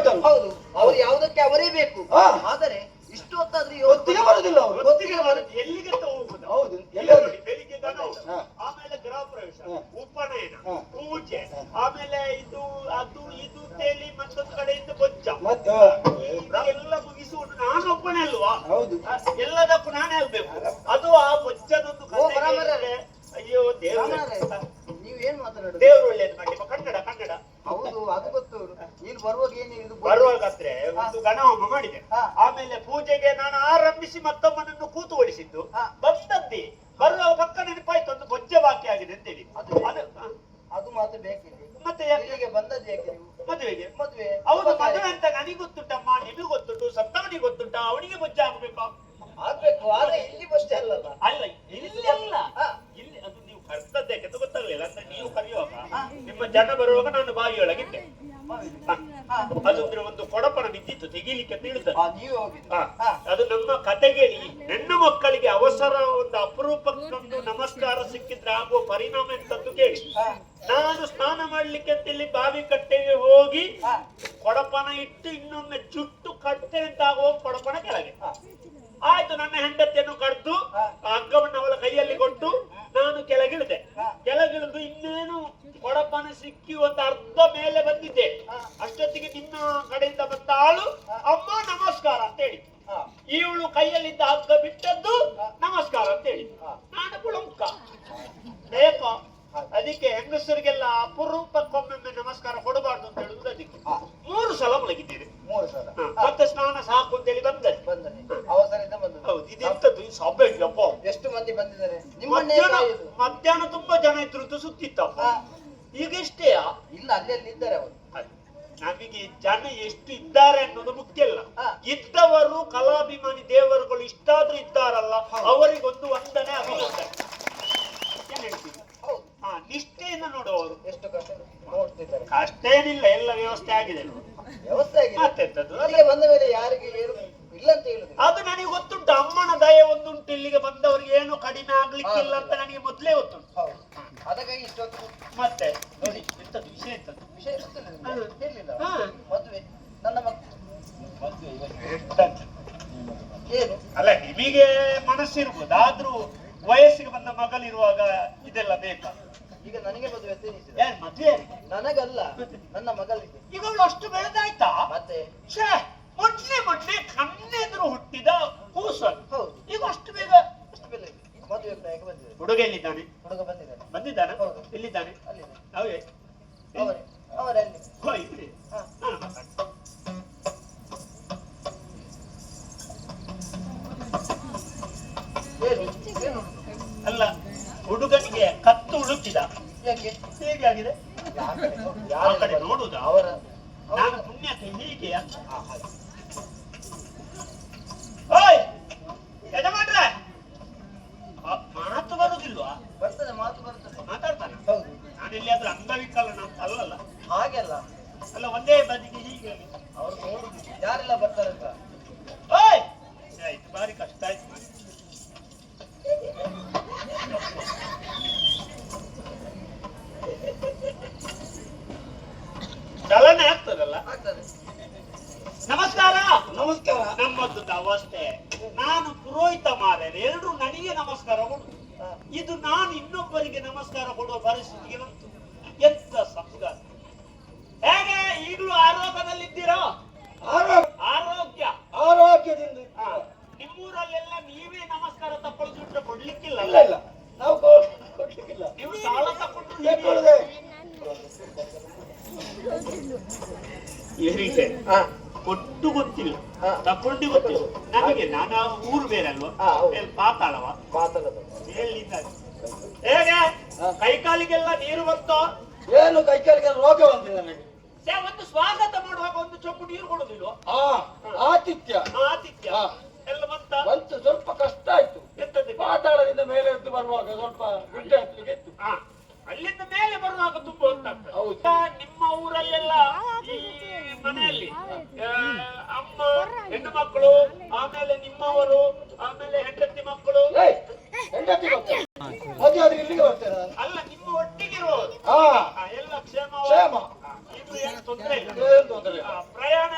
ಆಯ್ತಲ್ಲ. ಹೌದು, ಅವ್ರು ಯಾವುದಕ್ಕೆ ಅವರೇ ಬೇಕು. ಆದರೆ ಇಷ್ಟು ಹೊತ್ತಾದ್ರೂ ಹೊತ್ತಿಗೆ ಬರುದಿಲ್ಲ ಅವರು. ಹೊತ್ತಿಗೆ ಎಲ್ಲಿಗೆ ಹೋಗುದು? ಹೌದು, ಬೆಳಿಗ್ಗೆ ಆಮೇಲೆ ಗೃಹ ಪ್ರವೇಶ, ಉಪನಯನ, ಪೂಜೆ, ಆಮೇಲೆ ಇದು ಅದು ಇದು ತೇಲಿ ಮತ್ತೊಂದು ಕಡೆಯಿಂದ ಬೊಜ್ಜ, ಎಲ್ಲ ಮುಗಿಸುವುದು ನಾನು ಒಬ್ಬನೇ ಅಲ್ವಾ? ಹೌದು, ಎಲ್ಲದಕ್ಕೂ ನಾನೇ ಆಗ್ಬೇಕು. ಅದು ಆ ಬೊಜ್ಜದೊಂದು ಅಯ್ಯೋ ದೇವ್ರು, ನೀವೇನ್ ಮಾತಾಡೋದು? ದೇವ್ರು ಒಳ್ಳೇದು ಮಾಡಿ. ಕನ್ನಡ ಕನ್ನಡ ಹೌದು, ಅದು ಗೊತ್ತು. ನೀನು ಬರುವಾಗ ಏನು ಬರುವಾಗಾದ್ರೆ ಒಂದು ಗಣಹೋಮ ಮಾಡಿದೆ. ಆಮೇಲೆ ಪೂಜೆಗೆ ನಾನು ಆರಂಭಿಸಿ ಮತ್ತೊಮ್ಮನನ್ನು ಕೂತುಗೊಳಿಸಿದ್ದು ಬಂದದ್ದೇ. ಬರುವಾಗ ಪಕ್ಕ ನೆನಪಾಯ್ತು ಒಂದು ಬೊಜ್ಜ ಬಾಕಿ ಆಗಿದೆ ಅಂತೇಳಿ. ಅದು ಮಾತ್ರ ಬೇಕಿದೆ. ಮತ್ತೆ ಇಲ್ಲಿಗೆ ಬಂದದ್ದು ಯಾಕೆ ನೀವು? ಮದುವೆಗೆ. ಮದುವೆ ಹೌದು, ಮದುವೆ ಅಂತ ನನಗೆ ಗೊತ್ತುಂಟಮ್ಮ, ನಿಮಗೆ ಗೊತ್ತುಂಟು, ಸತ್ತವನಿಗೆ ಗೊತ್ತುಂಟ, ಅವನಿಗೆ ಬೊಜ್ಜ ಆಗ್ಬೇಕು. ಆಗ್ಬೇಕು, ಆದ್ರೆ ಇಲ್ಲಿ ಬೊಜ್ಜ ಅಲ್ಲಲ್ಲ. ಅಲ್ಲ, ಇಲ್ಲಿ ಅಲ್ಲ, ಇಲ್ಲಿ ಅದು ನೀವು ಕರ್ತದ್ದೇ ಅಂತ ಗೊತ್ತಾಗ್ಲಿಲ್ಲ ಅಂತ ನೀವು ಕರೆಯುವಾಗ ನಿಮ್ಮ ಜನ ಬರುವಾಗ ನಾನು ಬಾವಿಯೊಳಗಿದ್ದೆ. ಅದಂದ್ರೆ ಒಂದು ಕೊಡಪನ ಬಿದ್ದಿತ್ತು ತೆಗೀಲಿಕ್ಕೆ ಅಂತ ಹೇಳ್ತಾರೆ. ಅದು ನಮ್ಮ ಕತೆಗೇಳಿ ಹೆಣ್ಣು ಮಕ್ಕಳಿಗೆ ಅವಸರ ಒಂದು ಅಪರೂಪಕ್ಕೊಂದು ನಮಸ್ಕಾರ ಸಿಕ್ಕಿದ್ರೆ ಆಗುವ ಪರಿಣಾಮ ಎಂತದ್ದು ಕೇಳಿ. ನಾನು ಸ್ನಾನ ಮಾಡ್ಲಿಕ್ಕೆ ಅಂತ ಇಲ್ಲಿ ಬಾವಿ ಕಟ್ಟೆಗೆ ಹೋಗಿ ಕೊಡಪನ ಇಟ್ಟು ಇನ್ನೊಮ್ಮೆ ಜುಟ್ಟು ಕಟ್ಟೆ ಅಂತ ಆಗುವ ಕೊಡಪನ ಕೆಳಗೆ ಆಯ್ತು. ನನ್ನ ಹೆಂಡತಿಯನ್ನು ಕರೆದು ಹಗ್ಗವನ್ನು ಅವಳ ಕೈಯಲ್ಲಿ ಕೊಟ್ಟು ನಾನು ಕೆಳಗಿಳಿದೆ. ಕೆಳಗಿಳಿದು ಇನ್ನೇನು ಕೊಡಪನ ಸಿಕ್ಕಿ ಒಂದು ಅರ್ಧ ಮೇಲೆ ಬಂದಿದ್ದೆ. ಅಷ್ಟೊತ್ತಿಗೆ ನಿಮ್ಮ ಕಡೆಯಿಂದ ಬಂದ ಆಳು ಅಮ್ಮ ನಮಸ್ಕಾರ ಅಂತ ಹೇಳಿ, ಇವಳು ಕೈಯಲ್ಲಿದ್ದ ಹಗ್ಗ ಬಿಟ್ಟದ್ದು ನಮಸ್ಕಾರ ಅಂತ ಹೇಳಿ. ನಾನು ಪುಳಂಕ ಬೇಕೋ ಅದಕ್ಕೆ ಹೆಂಗಸರಿಗೆಲ್ಲ ಅಪರೂಪಕ್ಕೊಮ್ಮೆ ನಮಸ್ಕಾರ ಕೊಡಬಾರ್ದು ಅಂತ ಹೇಳುದು. ಅದಕ್ಕೆ 3 ಸಲ ಮಲಗಿದ್ದೇನೆ. 3 ಸಲ ಮತ್ತೆ ಸ್ನಾನ ಸಾಕು ಅಂತ ಹೇಳಿ ಬಂದೆ. ಅವಸರದಿಂದ ಬಂದದ್ದು. ಹೌದು, ಇದೆಂತದ್ದು ಸಭೆಯಪ್ಪ. ಎಷ್ಟು ಮಂದಿ ಬಂದಿದ್ದಾರೆ? ಮಧ್ಯಾಹ್ನ ತುಂಬಾ ಜನ ಇದ್ರು ಸುತ್ತಿತ್ತಪ್ಪ. ಈಗ ಇಷ್ಟೇಯಾ? ಇಲ್ಲ, ಅಲ್ಲಿ ಇದ್ದಾರೆ ಅವರು. ನಮಗೆ ಜನ ಎಷ್ಟು ಇದ್ದಾರೆ ಅನ್ನೋದು ಮುಖ್ಯ ಅಲ್ಲ. ಇದ್ದವರು ಕಲಾಭಿಮಾನಿ ದೇವರುಗಳು ಇಷ್ಟಾದ್ರೂ ಇದ್ದಾರಲ್ಲ, ಅವರಿಗೊಂದು ವಂದನೆ ಅಭಿನಂದನೆ. ಏನ್ ಹೇಳ್ತೀವಿ? ನಿಷ್ಠೆಯಿಂದ ನೋಡುವವರು ಎಷ್ಟು ಕಷ್ಟ ನೋಡ್ತಿದ್ದಾರೆ. ಕಷ್ಟ ಏನಿಲ್ಲ, ಎಲ್ಲ ವ್ಯವಸ್ಥೆ ಆಗಿದೆ. ವ್ಯವಸ್ಥೆ ಆಗಿದೆ. ಮತ್ತೆಂತದ್ದು? ಅಲ್ಲಿಗೆ ಬಂದ ಮೇಲೆ ಯಾರಿಗೆ ಏನು ಇಲ್ಲ ಅಂತ ಹೇಳುದು ಅದು ನನಗೆ ಗೊತ್ತುಂಟು. ಅಮ್ಮನ ದಯೆ ಒಂದುಂಟು. ಇಲ್ಲಿಗೆ ಬಂದವರಿಗೆ ಏನು ಕಡಿಮೆ ಆಗ್ಲಿಕ್ಕಿಲ್ಲ ಅಂತ ನನಗೆ ಮೊದಲೇ ಗೊತ್ತುಂಟು. ಅದಕ್ಕಾಗಿ ಇಷ್ಟೊತ್ತು ಮತ್ತೆ ನೋಡಿ ಎಂತದ್ದು ವಿಷಯ, ಎಂತದ್ದು ವಿಷಯ ಹೇಳಿಲ್ಲ. ಮದುವೆ ನನ್ನ ಮದುವೆ ಏನು ಅಲ್ಲ, ನಿಮಗೆ ಮನಸ್ಸಿರ್ಬೋದು, ಆದ್ರೂ ವಯಸ್ಸಿಗೆ ಬಂದ ಮಗಳಿರುವಾಗ ಇದೆಲ್ಲ ಬೇಕಾ? ಈಗ ನನಗೆ ಮದುವೆ ಮದುವೆ ನನಗಲ್ಲ, ನನ್ನ ಮಗಳಿಗೆ. ಈಗ ಅವಳು ಅಷ್ಟು ಬೆಳೆದಾಯ್ತಾ? ಮತ್ತೆ ಮೊನ್ನೆ ಕಣ್ಣೆದ್ರು ಹುಟ್ಟಿದ ಕೂಸು. ಹೌದು, ಈಗ ಅಷ್ಟು ಬೇಗ ಮದುವೆ ಪ್ರಾಯಕ್ಕೆ ಬಂದಿದೆ. ಹುಡುಗ ಎಲ್ಲಿದ್ದಾನೆ? ಹುಡುಗ ಬಂದಿದ್ದಾನೆ. ಎಲ್ಲಿದ್ದಾನೆ? ಅಲ್ಲಿದೆ. ಅವರೇ ಅವರಲ್ಲಿ ಅಲ್ಲ, ಹುಡುಗನಿಗೆ ಕತ್ತು ಉಳುಕಿದ. ಯಾಕೆ? ಹೇಗೆ ಆಗಿದೆ? ಆ ಕಡೆ ನೋಡುದ ಅವರ ನಾನು ಪುಣ್ಯಕ್ಕೆ ಹೀಗೆಯಾ? ಯಜಮಾನ್ರೆ, ಮಾತು ಬರುದಿಲ್ವಾ? ಬರ್ತದೆ, ಮಾತು ಬರ್ತದೆ. ಮಾತಾಡ್ತಾನೆ. ಹೌದು. ನಾನು ಎಲ್ಲಿಯಾದ್ರೂ ಅಂಗವಿಕಲನ ಅಂತ ಅಲ್ಲಲ್ಲ. ಹಾಗೆಲ್ಲ ಅಲ್ಲ, ಒಂದೇ ಬದಿಗೆ ಹೀಗೆ ಅವ್ರು ನೋಡುದು ಯಾರೆಲ್ಲ ಬರ್ತಾರೆ ಅಂತ. ಆಯ್ತು, ಬಾರಿ ಕಷ್ಟ ಆಯ್ತು. ಚಲನೆ ಆಗ್ತದಲ್ಲ? ನಮಸ್ಕಾರ. ನಮಸ್ಕಾರ. ನಮ್ಮದ್ದು ಅವಸ್ಥೆ. ನಾನು ಪುರೋಹಿತ ಮಾರೇನೆ, ಎಲ್ಲರೂ ನನಗೆ ನಮಸ್ಕಾರ ಕೊಡು. ಇದು ನಾನು ಇನ್ನೊಬ್ಬರಿಗೆ ನಮಸ್ಕಾರ ಕೊಡುವ ಪರಿಸ್ಥಿತಿಗೆ ಬಂತು. ಎಂತ ಸಂಸ್ಕಾರ! ಹೇಗೆ ಈಗಲೂ ಆರೋಗ್ಯದಲ್ಲಿದ್ದೀರೋ? ಆರೋಗ್ಯದಿಂದ. ನಿಮ್ಮೂರಲ್ಲೆಲ್ಲ ನೀವೇ ನಮಸ್ಕಾರ ತಗೊಳ್ಬಿಟ್ರೆ ಕೊಡ್ಲಿಕ್ಕಿಲ್ಲ. ಇಲ್ಲ, ನಾವು ಕೊಡ್ಲಿಕ್ಕಿಲ್ಲ. ನೀವು ಸಾಲ ತಗೊಂಡು ಇವರಿಗೆ ಕೊಟ್ಟು ಗೊತ್ತಿಲ್ಲ, ತಕೊಂಡು ಗೊತ್ತಿಲ್ಲ ನನಗೆ. ನಾನು ಊರು ಬೇರೆ ಅಲ್ವಾ? ಪಾತಾಳವ ಎಲ್ಲಿಂದ ಹೇಗೆ ಕೈಕಾಲಿಗೆಲ್ಲ ನೀರು ಬಂತೋ? ಏನು ಕೈಕಾಲಿಗೆ ರೋಗ ಬಂದಿದೆ ನನಗೆ. ಒಂದು ಸ್ವಾಗತ ಮಾಡುವಾಗ ಒಂದು ಚೊಂಬು ನೀರು ಕೊಡುದಿಲ್ವ? ಆತಿಥ್ಯ ಎಲ್ಲ ಬಂತು. ಸ್ವಲ್ಪ ಕಷ್ಟ ಆಯ್ತು. ಪಾತಾಳದಿಂದ ಮೇಲೆ ಎದ್ದು ಬರುವಾಗ ಸ್ವಲ್ಪ ಗುಡ್ಡೆ ಹತ್ತಲಿಕ್ಕೆ ಇತ್ತು. ಅಲ್ಲಿಂದ ಮೇಲೆ ಬರುವಾಗ ತುಂಬಾ ಹೊತ್ತಾಗ್ತದೆ. ನಿಮ್ಮ ಊರಲ್ಲೆಲ್ಲ ಈ ಮನೆಯಲ್ಲಿ ಅಮ್ಮ, ಹೆಣ್ಣು ಮಕ್ಕಳು, ಆಮೇಲೆ ನಿಮ್ಮವರು, ಆಮೇಲೆ ಹೆಂಡತಿ ಮಕ್ಕಳು, ಹೆಂಡತಿ ಮದುವೆ ಆದ್ರೆ ಇಲ್ಲಿಗೆ ಬರ್ತಾರೆ. ಅಲ್ಲ, ನಿಮ್ಮ ಒಟ್ಟಿಗಿರುವವರು ಎಲ್ಲ ಕ್ಷೇಮ. ಇದು ಏನು ತೊಂದರೆ ಇಲ್ಲ. ಪ್ರಯಾಣ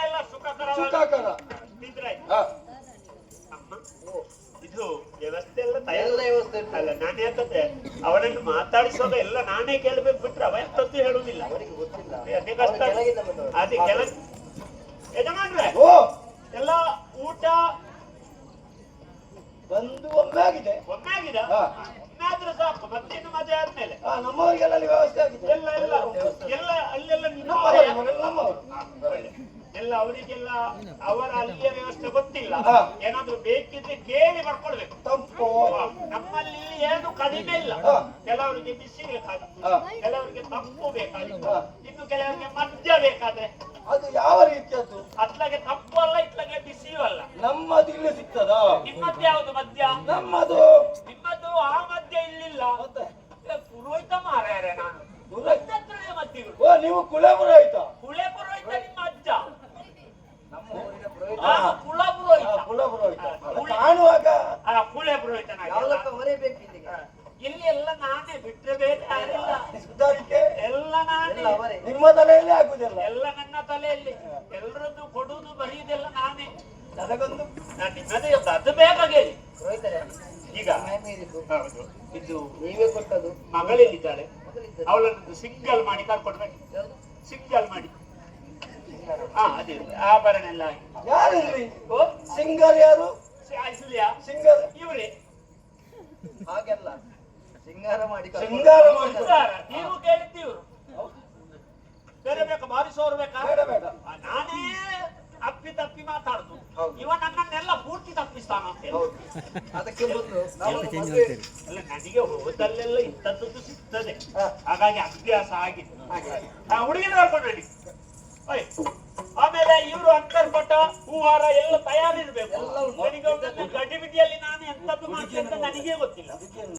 ಮಾತಾಡಿಸುವಾಗ ಎಲ್ಲ ನಾನೇ ಕೇಳಬೇಕು ಬಿಟ್ರೆ ಅವ ಎಂತದ್ದು ಹೇಳುವುದಿಲ್ಲ. ಅವರಿಗೆ ಗೊತ್ತಿಲ್ಲ. ಅದೇ ಕಷ್ಟ. ಅವ್ರು ಕೆಳಗಿಂದ ಬಂದವರು. ಅದೇ ಕೆಲ ಯಜಮಾನ್ರೆ ಓ ಎಲ್ಲ ಊಟ ಬಂದು ಒಮ್ಮೆ ಆಗಿದೆ. ಒಮ್ಮೆ ಆಗಿದೆ. ಹಾ. ಒಮ್ಮೆ ಆದ್ರೆ ಸಾಕು, ಮತ್ತೇನು ಮದುವೆ ಆದ್ಮೇಲೆ ನಮ್ಮವರಿಗೆಲ್ಲ ಅಲ್ಲಿ ವ್ಯವಸ್ಥೆ ಆಗಿದೆ. ಎಲ್ಲ ಎಲ್ಲ ಎಲ್ಲ ಅಲ್ಲೆಲ್ಲ ನಿಮ್ಮ ನಮ್ಮವರು ಮನೆಯಲ್ಲಿ ನಮ್ಮವರು. ಎಲ್ಲ ಅವರಿಗೆಲ್ಲ ಅವರ ಅಲ್ಲಿಯ ವ್ಯವಸ್ಥೆ ಗೊತ್ತಿಲ್ಲ. ಹಾ. ಏನಾದ್ರೂ ಬೇಕಿದ್ರೆ ಕೇಳಿ ಮಾಡ್ಕೊಳ್ಬೇಕು. ತಪ್ಪು. ನಮ್ಮಲ್ಲಿ ಇಲ್ಲಿ ಏನು ಕಡಿಮೆ ಇಲ್ಲ. ಹಾ. ಕೆಲವರಿಗೆ ಬಿಸಿ ಬೇಕಾದ್ರೆ, ಹಾ. ಕೆಲವರಿಗೆ ತಪ್ಪು ಬೇಕಾದ್ರೆ, ಹಾ. ಇನ್ನು ಕೆಲವರಿಗೆ ಮದ್ಯ ಬೇಕಾದ್ರೆ. ಅದು ಯಾವ ರೀತಿಯದ್ದು? ಅತ್ಲಾಗೆ ತಪ್ಪು ಅಲ್ಲ, ಇತ್ಲಾಗೆ ಬಿಸಿಯೂ ಅಲ್ಲ. ನಮ್ಮದು ಇಲ್ಲಿ ಸಿಗ್ತದ? ನಿಮ್ಮದ್ದು ಯಾವುದು ಮದ್ಯ? ನಮ್ಮದು ನಿಮ್ಮದು ಆ ಮದ್ಯ ಇಲ್ಲಿಲ್ಲ. ಮತ್ತೆ ಏ, ಪುರೋಹಿತ ಮಾರಾಯರೆ ನಾನು. ಪುರೋಹಿತ? ನನ್ನ ಹತ್ರನೇ ಮದ್ಯಗಳು. ಓ ನೀವು ಕುಲಪುರೋಹಿತ? ಕುಳೆ ಪುರೋಹಿತ ನಿಮ್ಮ ಅಜ್ಜ. ನಮ್ಮ ಊರಿನ ಪುರೋಹಿತ. ನಾನು ಕುಲ ಪುರೋಹಿತ. ಕುಲಪುರೋಹಿತ ಕಾಣುವಾಗ ಕುಳೆ ಪುರೋಹಿತನಾಗಿ ಯಾವ್ದಕ್ಕ ಹೊರಬೇಕು ಇಲ್ಲಿಗೆ? ಇಲ್ಲಿ ಎಲ್ಲ ನಾನೇ ಬಿಟ್ರೆ ಬೇರೆ ಯಾರಿಲ್ಲ. ಸುಧಾರಿಕೆ ಎಲ್ಲ ನಾನೇ. ಎಲ್ಲ ಅವರೇ. ನಿಮ್ಮ ತಲೆಯಲ್ಲಿ ಆಗುದಿಲ್ಲ. ಎಲ್ಲ ನನ್ನ ತಲೆಯಲ್ಲಿ. ಎಲ್ಲರದ್ದು ಕೊಡುವುದು ಬರೆಯುವುದೆಲ್ಲ ನಾನೇ. ನನಗೊಂದು ನಾನು ನಿಮ್ಮದೇ ಒಂದು ಅದು ಬೇಗ ಹೇಳಿ. ಪುರೋಹಿತರೇ, ಈಗ ಮೈ ಮೀರಿದ್ದು ಹೌದು ಇದು ನೀವೇ ಕೊಟ್ಟದು. ಮಗಳಿದ್ದಾಳೆ, ಮಗಳಿದ್ದಾರೆ. ಅವಳನ್ನು ಸಿಂಗಲ್ ಮಾಡಿ ಕರ್ಕೊಡ್ಬೇಕು. ಯಾವ್ದು? ಸಿಂಗಲ್ ಮಾಡಿ. ಹಾ ಅದೇ ಆಭರಣ ಎಲ್ಲ ಹಾಕಿ. ಯಾರು ಇಲ್ಲಿ ಓ ಸಿಂಗರ್? ಯಾರು ಇಸ್ಲಿಯಾ ಸಿಂಗರ್? ಇವರೇ ಹಾಗೆಲ್ಲ ಸಿಂಗಾರ ಮಾಡಿ ಸಿಂಗಾರ ಮಾಡಿ ನೀವು ಕೇಳಿದ್ದೀವ್ರು. ಬೇರೆ ಬೇಕಾ ಬಾರಿಸೋರು ಬೇಕಾ? ಬೇಡ ಬೇಡ. ನಾನೇ ಅಪ್ಪಿ ತಪ್ಪಿ ಮಾತಾಡುದು. ಹೌದು. ಇವ ನನ್ನನ್ನೆಲ್ಲ ಪೂರ್ತಿ ತಪ್ಪಿಸ್ತಾನ ಅಂತ ಹೇಳಿ. ಹೌದು. ಅದಕ್ಕೆ ಮೊದಲು ನಾವು ಎಲ್ಲ ಮದುವೆ ಅಲ್ಲ, ನನಗೆ ಹೋದಲ್ಲೆಲ್ಲ ಇಂಥದ್ದು ಸಿಗ್ತದೆ. ಹಾ. ಹಾಗಾಗಿ ಅಭ್ಯಾಸ ಆಗಿದೆ. ಹಾಗೆ. ಹುಡುಗಿನ ಕರ್ಕೊಂಡು ನಡಿ. ಓಯ್. ಆಮೇಲೆ ಇವರು ಅಂತರ್ಪಟ ಹೂವಾರ ಎಲ್ಲ ತಯಾರಿರ್ಬೇಕು. ಎಲ್ಲ ಉಂಟು. ನನಗೆ ಒಮ್ಮೊಮ್ಮೆ ಗಡಿಬಿಡಿಯಲ್ಲಿ ನಾನು ಎಂತದ್ದು ಮಾಡ್ತೀನಿ ಅಂತ ನನಗೆ ಗೊತ್ತಿಲ್ಲ. ಅದಕ್ಕೆ